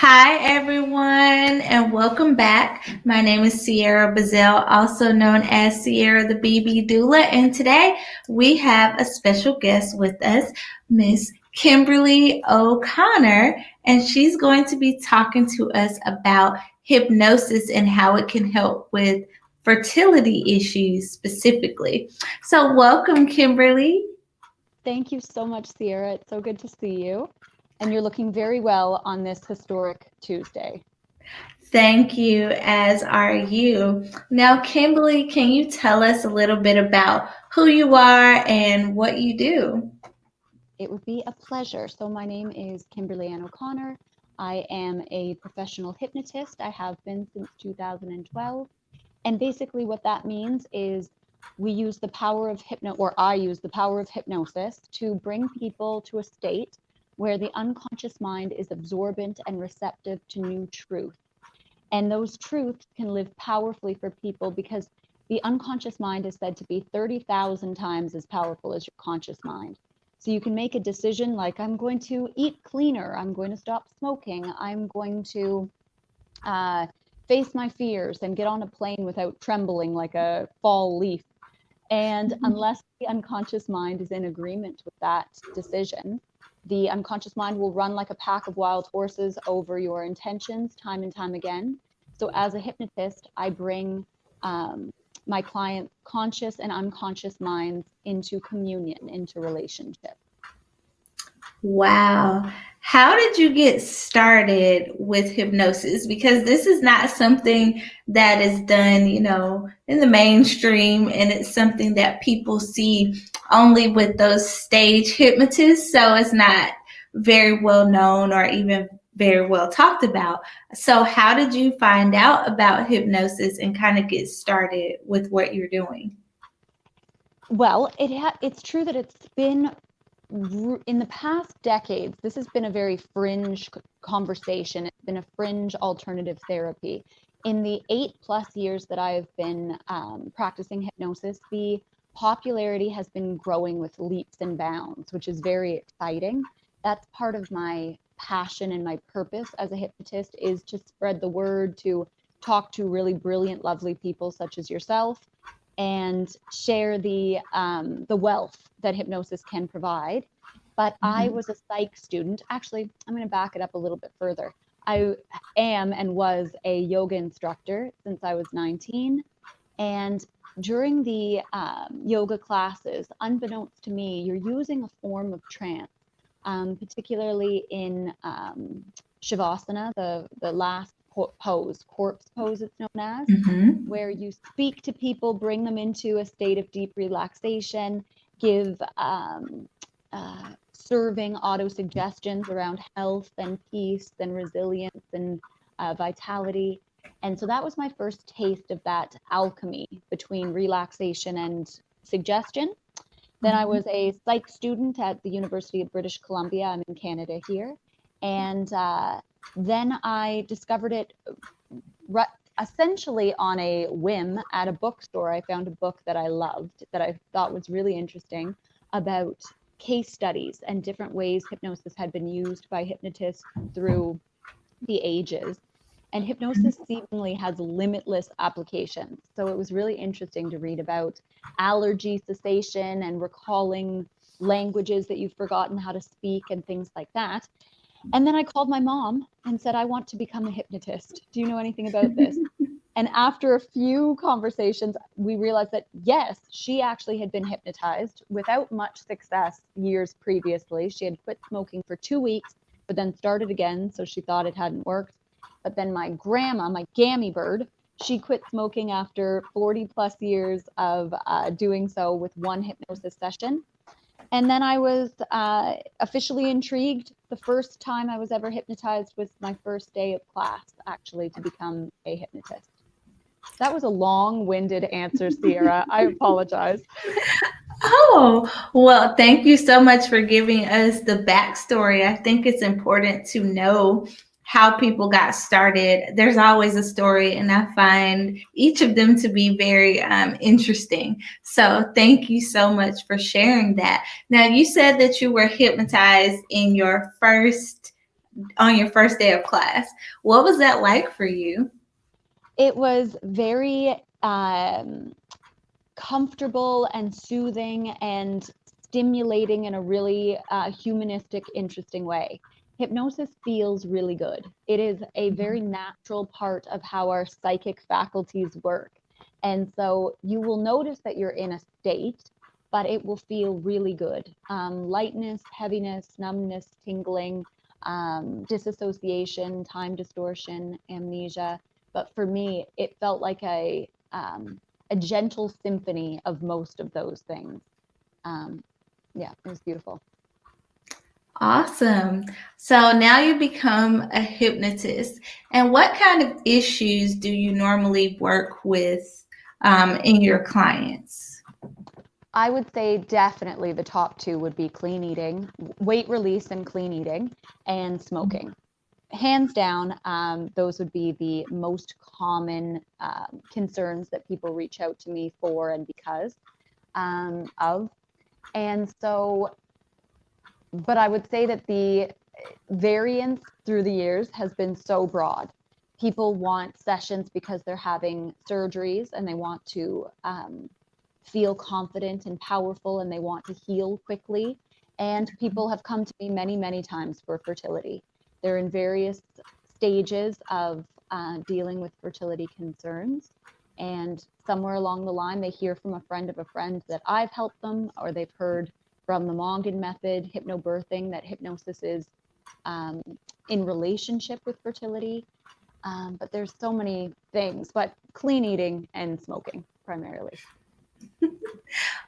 Hi, everyone, and welcome back. My name is Sierra Bazell, also known as Sierra the BB Doula, and today we have a special guest with us, Miss Kimberly O'Connor, and she's going to be talking to us about hypnosis and how it can help with fertility issues specifically. So, welcome, Kimberly. Thank you so much, Sierra. It's so good to see you. And you're looking very well on this historic Tuesday. Thank you, as are you. Now, Kimberly, can you tell us a little bit about who you are and what you do? It would be a pleasure. So, my name is Kimberly Ann O'Connor. I am a professional hypnotist. I have been since 2012. And basically, what that means is we use the power of I use the power of hypnosis to bring people to a state where the unconscious mind is absorbent and receptive to new truth. And those truths can live powerfully for people because the unconscious mind is said to be 30,000 times as powerful as your conscious mind. So you can make a decision like, I'm going to eat cleaner, I'm going to stop smoking, I'm going to face my fears and get on a plane without trembling like a fall leaf. And unless the unconscious mind is in agreement with that decision, the unconscious mind will run like a pack of wild horses over your intentions time and time again. So as a hypnotist, I bring my clients' conscious and unconscious minds into communion, into relationship. Wow. How did you get started with hypnosis? Because this is not something that is done, in the mainstream, and it's something that people see only with those stage hypnotists. So it's not very well known or even very well talked about. So, how did you find out about hypnosis and kind of get started with what you're doing? Well, it's true that it's been in the past decades, this has been a very fringe conversation. It's been a fringe alternative therapy. In the 8+ years that I've been practicing hypnosis, the popularity has been growing with leaps and bounds, which is very exciting. That's part of my passion and my purpose as a hypnotist is to spread the word, to talk to really brilliant, lovely people such as yourself, and share the wealth that hypnosis can provide. But I was a psych student. Actually, I'm going to back it up a little bit further. I am and was a yoga instructor since I was 19. And during the yoga classes, unbeknownst to me, you're using a form of trance, particularly in Shavasana, the last pose, corpse pose it's known as, where you speak to people, bring them into a state of deep relaxation, give serving auto suggestions around health and peace and resilience and vitality. And so that was my first taste of that alchemy between relaxation and suggestion. Then I was a psych student at the University of British Columbia. I'm in Canada here. And then I discovered it essentially on a whim at a bookstore. I found a book that I loved, that I thought was really interesting, about case studies and different ways hypnosis had been used by hypnotists through the ages. And hypnosis seemingly has limitless applications. So it was really interesting to read about allergy cessation and recalling languages that you've forgotten how to speak and things like that. And then I called my mom and said, I want to become a hypnotist. Do you know anything about this? And after a few conversations, we realized that, yes, she actually had been hypnotized without much success years previously. She had quit smoking for 2 weeks, but then started again. So she thought it hadn't worked. But then my grandma, my gammy bird, she quit smoking after 40+ years of doing so with one hypnosis session. And then I was officially intrigued. The first time I was ever hypnotized was my first day of class, actually, to become a hypnotist. That was a long-winded answer, Sierra. I apologize. Oh, well, thank you so much for giving us the backstory. I think it's important to know how people got started. There's always a story, and I find each of them to be very interesting. So, thank you so much for sharing that. Now, you said that you were hypnotized in your first on your first day of class. What was that like for you? It was very comfortable and soothing and stimulating in a really humanistic, interesting way. Hypnosis feels really good. It is a very natural part of how our psychic faculties work. And so you will notice that you're in a state, but it will feel really good. Lightness, heaviness, numbness, tingling, disassociation, time distortion, amnesia. But for me, it felt like a gentle symphony of most of those things. Yeah, it was beautiful. Awesome. So now you become a hypnotist. And what kind of issues do you normally work with in your clients? I would say definitely the top two would be clean eating, weight release and clean eating, and smoking. Hands down, those would be the most common concerns that people reach out to me for and because of. And so, but I would say that the variance through the years has been so broad. People want sessions because they're having surgeries and they want to feel confident and powerful and they want to heal quickly. And people have come to me many, many times for fertility. They're in various stages of dealing with fertility concerns. And somewhere along the line, they hear from a friend of a friend that I've helped them, or they've heard from the Mongan method, hypnobirthing, that hypnosis is in relationship with fertility. But there's so many things, but clean eating and smoking primarily.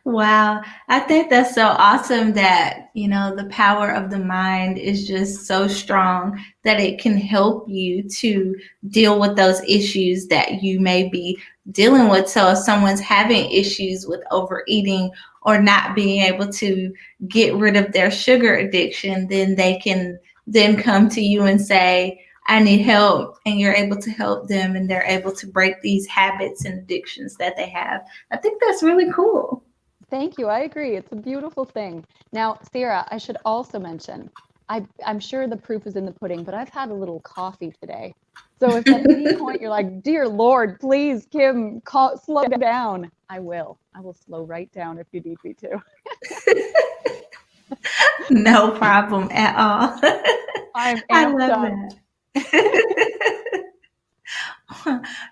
Wow. I think that's so awesome that, the power of the mind is just so strong that it can help you to deal with those issues that you may be dealing with. So if someone's having issues with overeating or not being able to get rid of their sugar addiction, then they can then come to you and say, I need help, and you're able to help them and they're able to break these habits and addictions that they have. I think that's really cool. Thank you. I agree. It's a beautiful thing. Now, Sarah, I should also mention, I'm sure the proof is in the pudding, but I've had a little coffee today. So if at any point you're like, dear Lord, please, Kim, slow down, I will. I will slow right down if you need me to. No problem at all. I'm I amped love up. that.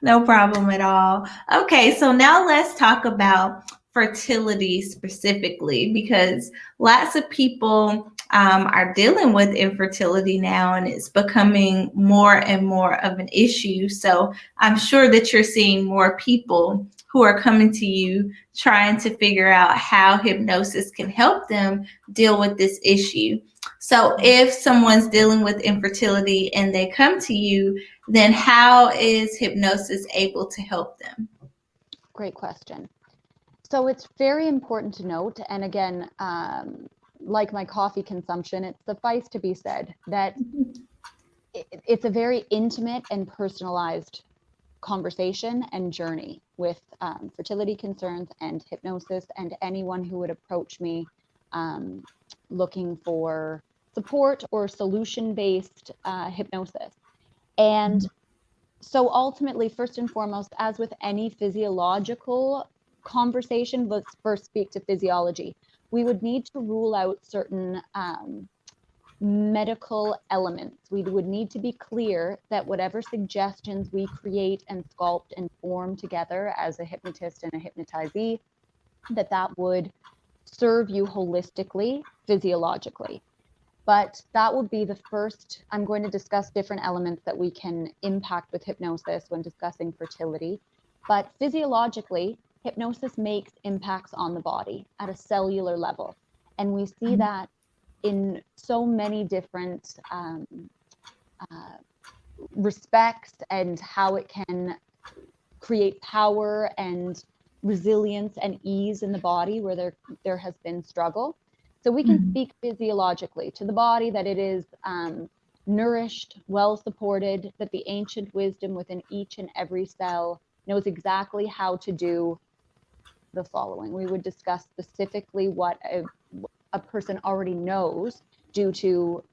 No problem at all. Okay, so now let's talk about fertility specifically because lots of people are dealing with infertility now and it's becoming more and more of an issue. So I'm sure that you're seeing more people who are coming to you trying to figure out how hypnosis can help them deal with this issue. So if someone's dealing with infertility and they come to you, then how is hypnosis able to help them? Great question. So it's very important to note, and again, like my coffee consumption, it's suffice to be said that it's a very intimate and personalized conversation and journey with fertility concerns and hypnosis, and anyone who would approach me looking for support or solution-based hypnosis. And so ultimately, first and foremost, as with any physiological conversation, let's first speak to physiology. We would need to rule out certain medical elements. We would need to be clear that whatever suggestions we create and sculpt and form together as a hypnotist and a hypnotizee, that would serve you holistically, physiologically. But that would be the first. I'm going to discuss different elements that we can impact with hypnosis when discussing fertility. But physiologically, hypnosis makes impacts on the body at a cellular level. And we see that in so many different respects, and how it can create power and resilience and ease in the body where there has been struggle. So we can speak physiologically to the body that it is nourished, well supported, that the ancient wisdom within each and every cell knows exactly how to do the following. We would discuss specifically what a person already knows due to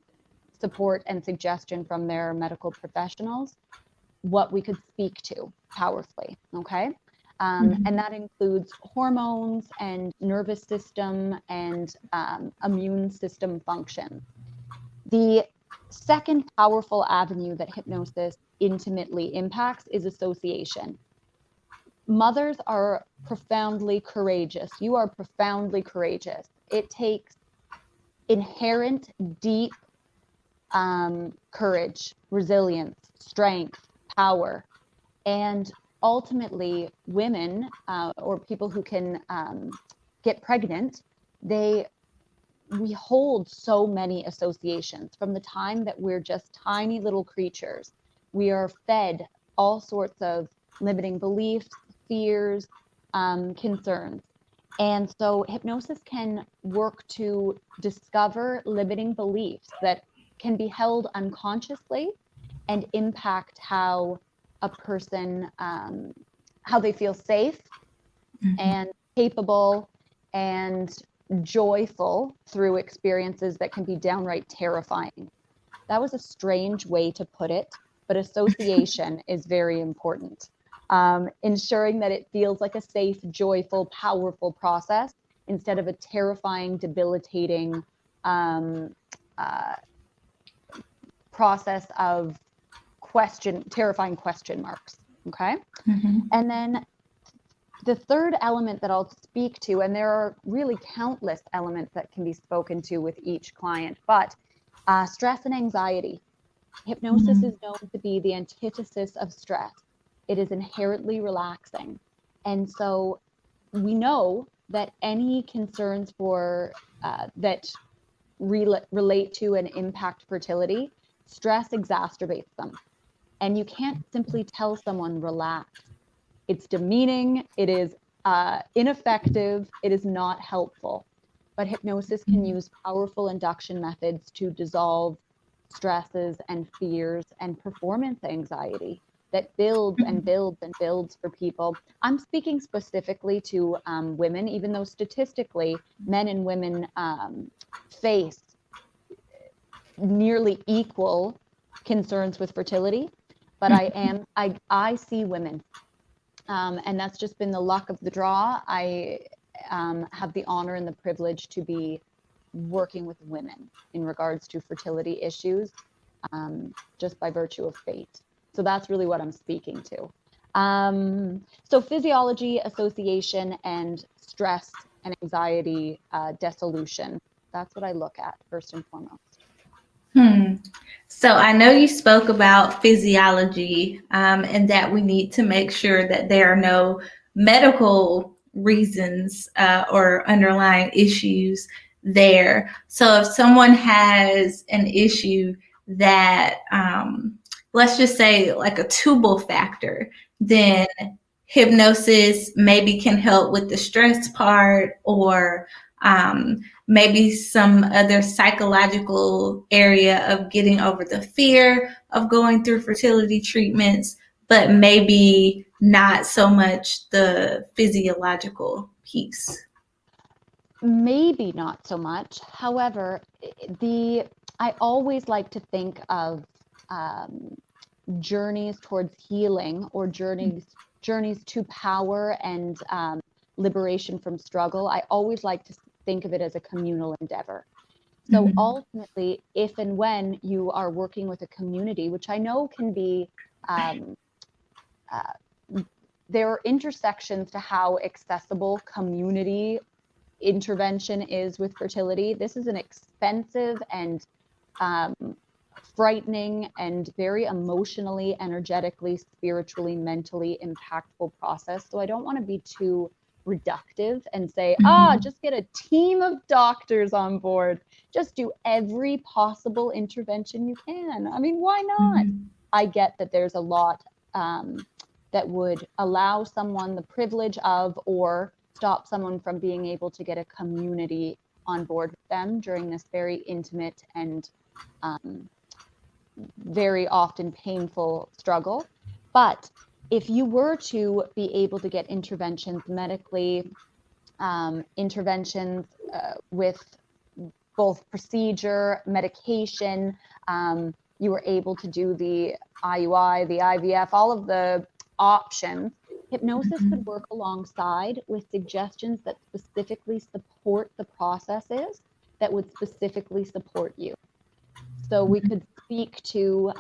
support and suggestion from their medical professionals, what we could speak to powerfully, okay? And that includes hormones and nervous system and immune system function. The second powerful avenue that hypnosis intimately impacts is association. Mothers are profoundly courageous. You are profoundly courageous. It takes inherent, deep courage, resilience, strength, power, and ultimately women or people who can get pregnant, we hold so many associations from the time that we're just tiny little creatures. We are fed all sorts of limiting beliefs, fears, concerns. And so hypnosis can work to discover limiting beliefs that can be held unconsciously and impact how a person, how they feel safe and capable and joyful through experiences that can be downright terrifying. That was a strange way to put it, but association is very important. Ensuring that it feels like a safe, joyful, powerful process instead of a terrifying, debilitating process of terrifying question marks. Okay. And then the third element that I'll speak to, and there are really countless elements that can be spoken to with each client, but stress and anxiety. Hypnosis is known to be the antithesis of stress. It is inherently relaxing. And so we know that any concerns that relate to and impact fertility, stress exacerbates them. And you can't simply tell someone relax. It's demeaning, it is ineffective, it is not helpful. But hypnosis can use powerful induction methods to dissolve stresses and fears and performance anxiety that builds and builds and builds for people. I'm speaking specifically to women, even though statistically men and women face nearly equal concerns with fertility. But I see women, and that's just been the luck of the draw. I have the honor and the privilege to be working with women in regards to fertility issues, just by virtue of fate. So that's really what I'm speaking to. So physiology, association, and stress and anxiety dissolution. That's what I look at first and foremost. So I know you spoke about physiology, and that we need to make sure that there are no medical reasons or underlying issues there. So if someone has an issue that, let's just say like a tubal factor, then hypnosis maybe can help with the stress part, or maybe some other psychological area of getting over the fear of going through fertility treatments, but maybe not so much the physiological piece. Maybe not so much. However, I always like to think of journeys towards healing or journeys to power and liberation from struggle. I always like to think of it as a communal endeavor. So ultimately, if and when you are working with a community, which I know can be, there are intersections to how accessible community intervention is with fertility. This is an expensive and frightening and very emotionally, energetically, spiritually, mentally impactful process. So I don't want to be too reductive and say, just get a team of doctors on board. Just do every possible intervention you can. I mean, why not? I get that there's a lot that would allow someone the privilege of or stop someone from being able to get a community on board with them during this very intimate and very often painful struggle. But if you were to be able to get interventions medically, interventions with both procedure, medication, You were able to do the IUI, the IVF, all of the options. Hypnosis could work alongside with suggestions that specifically support the processes that would specifically support you. So we could speak to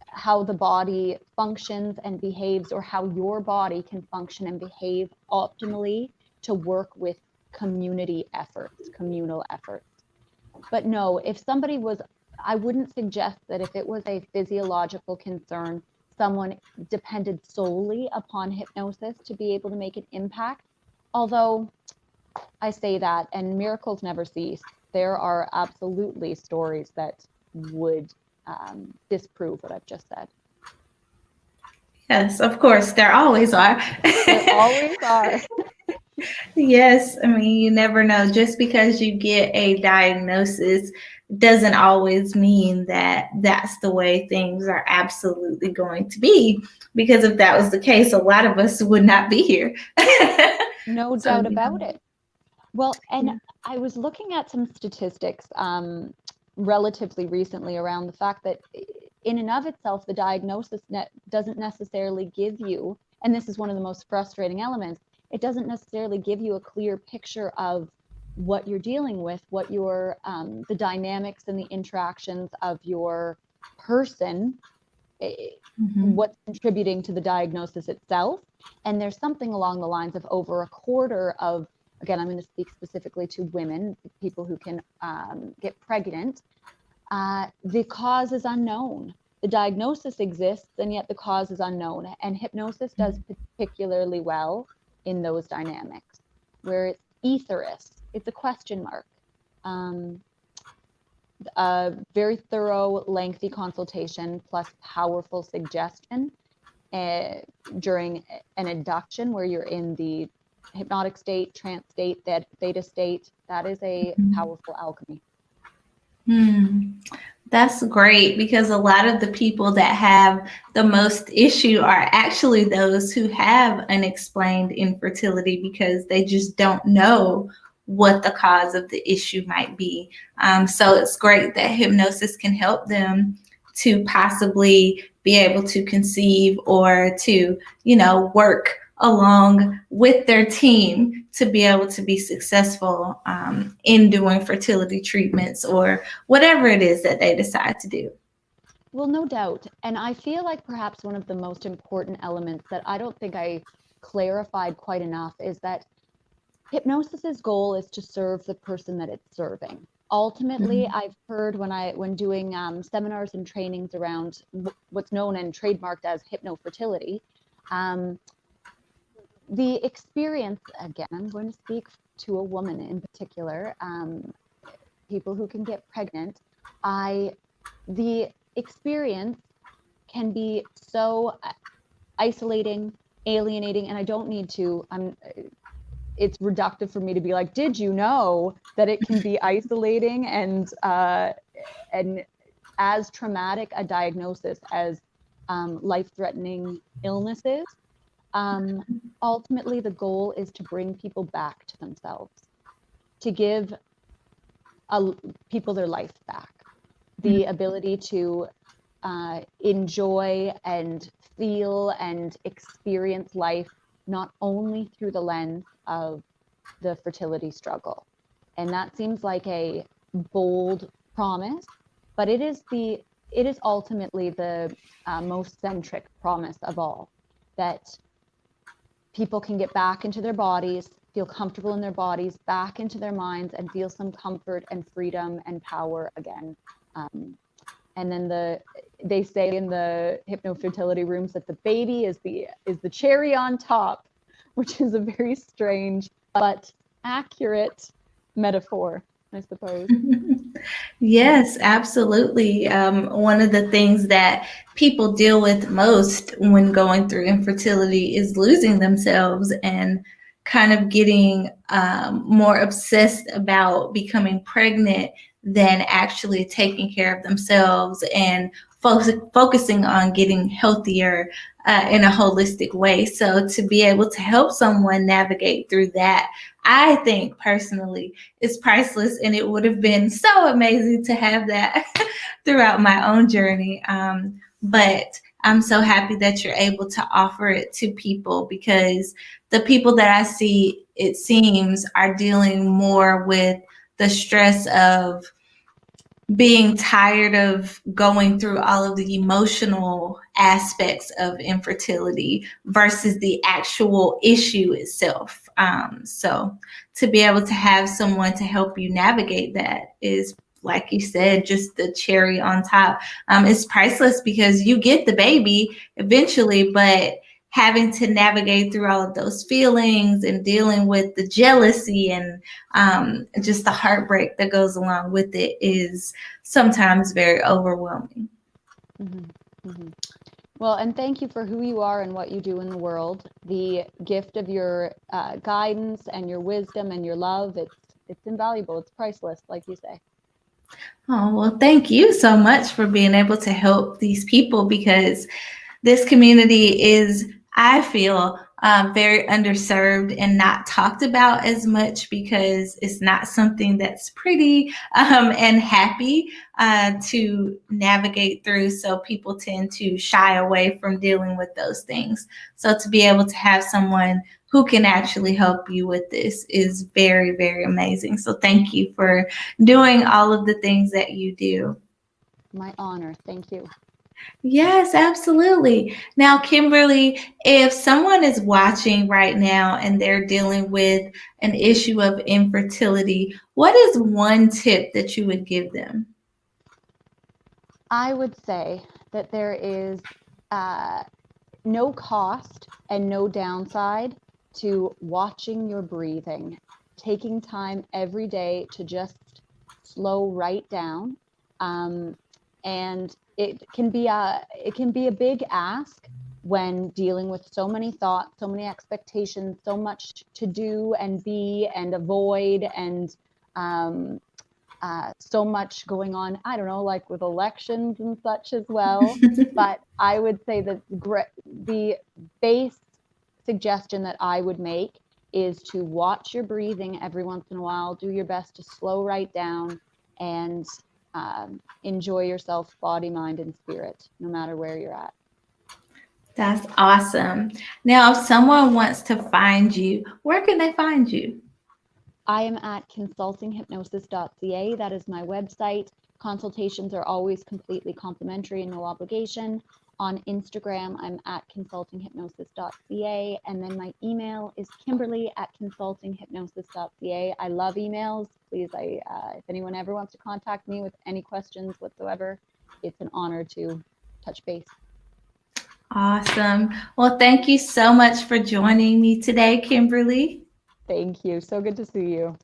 how the body functions and behaves, or how your body can function and behave optimally to work with community efforts, communal efforts. But no, if somebody was, I wouldn't suggest that if it was a physiological concern, someone depended solely upon hypnosis to be able to make an impact. Although I say that, and miracles never cease. There are absolutely stories that would disprove what I've just said. Yes, of course, there always are. There always are. Yes, I mean, you never know. Just because you get a diagnosis doesn't always mean that that's the way things are absolutely going to be. Because if that was the case, a lot of us would not be here. No doubt about it. Well, and I was looking at some statistics relatively recently around the fact that in and of itself, the diagnosis doesn't necessarily give you, and this is one of the most frustrating elements, it doesn't necessarily give you a clear picture of what you're dealing with, what your the dynamics and the interactions of your person, what's contributing to the diagnosis itself. And there's something along the lines of over a quarter of, again, I'm going to speak specifically to women, people who can get pregnant, the cause is unknown. The diagnosis exists, and yet the cause is unknown. And hypnosis does particularly well in those dynamics, where it's etherish, it's a question mark. A very thorough, lengthy consultation plus powerful suggestion during an induction where you're in the hypnotic state, trance state, that theta state. That is a powerful alchemy. That's great, because a lot of the people that have the most issue are actually those who have unexplained infertility, because they just don't know what the cause of the issue might be. So it's great that hypnosis can help them to possibly be able to conceive, or to, work along with their team to be able to be successful in doing fertility treatments or whatever it is that they decide to do. Well, no doubt. And I feel like perhaps one of the most important elements that I don't think I clarified quite enough is that hypnosis's goal is to serve the person that it's serving. Ultimately, I've heard when doing seminars and trainings around what's known and trademarked as hypnofertility, the experience, again, I'm going to speak to a woman in particular, people who can get pregnant, the experience can be so isolating, alienating, and I don't need to, it's reductive for me to be like, did you know that it can be isolating and as traumatic a diagnosis as life-threatening illnesses? Ultimately, the goal is to bring people back to themselves, to give people their life back, the ability to enjoy and feel and experience life not only through the lens of the fertility struggle. And that seems like a bold promise, but it is ultimately the most centric promise of all, that people can get back into their bodies, feel comfortable in their bodies, back into their minds, and feel some comfort and freedom and power again. And then they say in the hypnofertility rooms that the baby is the cherry on top, which is a very strange but accurate metaphor, I suppose. Yes, absolutely. One of the things that people deal with most when going through infertility is losing themselves and kind of getting more obsessed about becoming pregnant than actually taking care of themselves and focusing on getting healthier in a holistic way. So to be able to help someone navigate through that, I think personally is priceless, and it would have been so amazing to have that throughout my own journey. But I'm so happy that you're able to offer it to people, because the people that I see, it seems, are dealing more with the stress of being tired of going through all of the emotional aspects of infertility versus the actual issue itself. So to be able to have someone to help you navigate that is, like you said, just the cherry on top. It's priceless because you get the baby eventually, but having to navigate through all of those feelings and dealing with the jealousy and just the heartbreak that goes along with it is sometimes very overwhelming. Mm-hmm. Mm-hmm. Well, and thank you for who you are and what you do in the world. The gift of your guidance and your wisdom and your love, it's invaluable. It's priceless, like you say. Oh, well, thank you so much for being able to help these people, because this community is, I feel, very underserved and not talked about as much, because it's not something that's pretty and happy to navigate through. So people tend to shy away from dealing with those things. So to be able to have someone who can actually help you with this is very, very amazing. So thank you for doing all of the things that you do. My honor. Thank you. Yes, absolutely. Now, Kimberly, if someone is watching right now and they're dealing with an issue of infertility, what is one tip that you would give them? I would say that there is no cost and no downside to watching your breathing, taking time every day to just slow right down. And it can be a big ask when dealing with so many thoughts, so many expectations, so much to do and be and avoid, and so much going on, I don't know, like with elections and such as well. But I would say that the base suggestion that I would make is to watch your breathing every once in a while, do your best to slow right down, and enjoy yourself, body, mind, and spirit, no matter where you're at. That's awesome. Now, if someone wants to find you, where can they find you? I am at consultinghypnosis.ca. That is my website. Consultations are always completely complimentary and no obligation. On Instagram, I'm at consultinghypnosis.ca. And then my email is kimberly@consultinghypnosis.ca. I love emails. Please, if anyone ever wants to contact me with any questions whatsoever, it's an honor to touch base. Awesome. Well, thank you so much for joining me today, Kimberly. Thank you. So good to see you.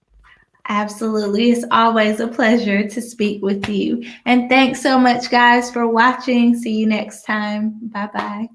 Absolutely. It's always a pleasure to speak with you. And thanks so much, guys, for watching. See you next time. Bye-bye.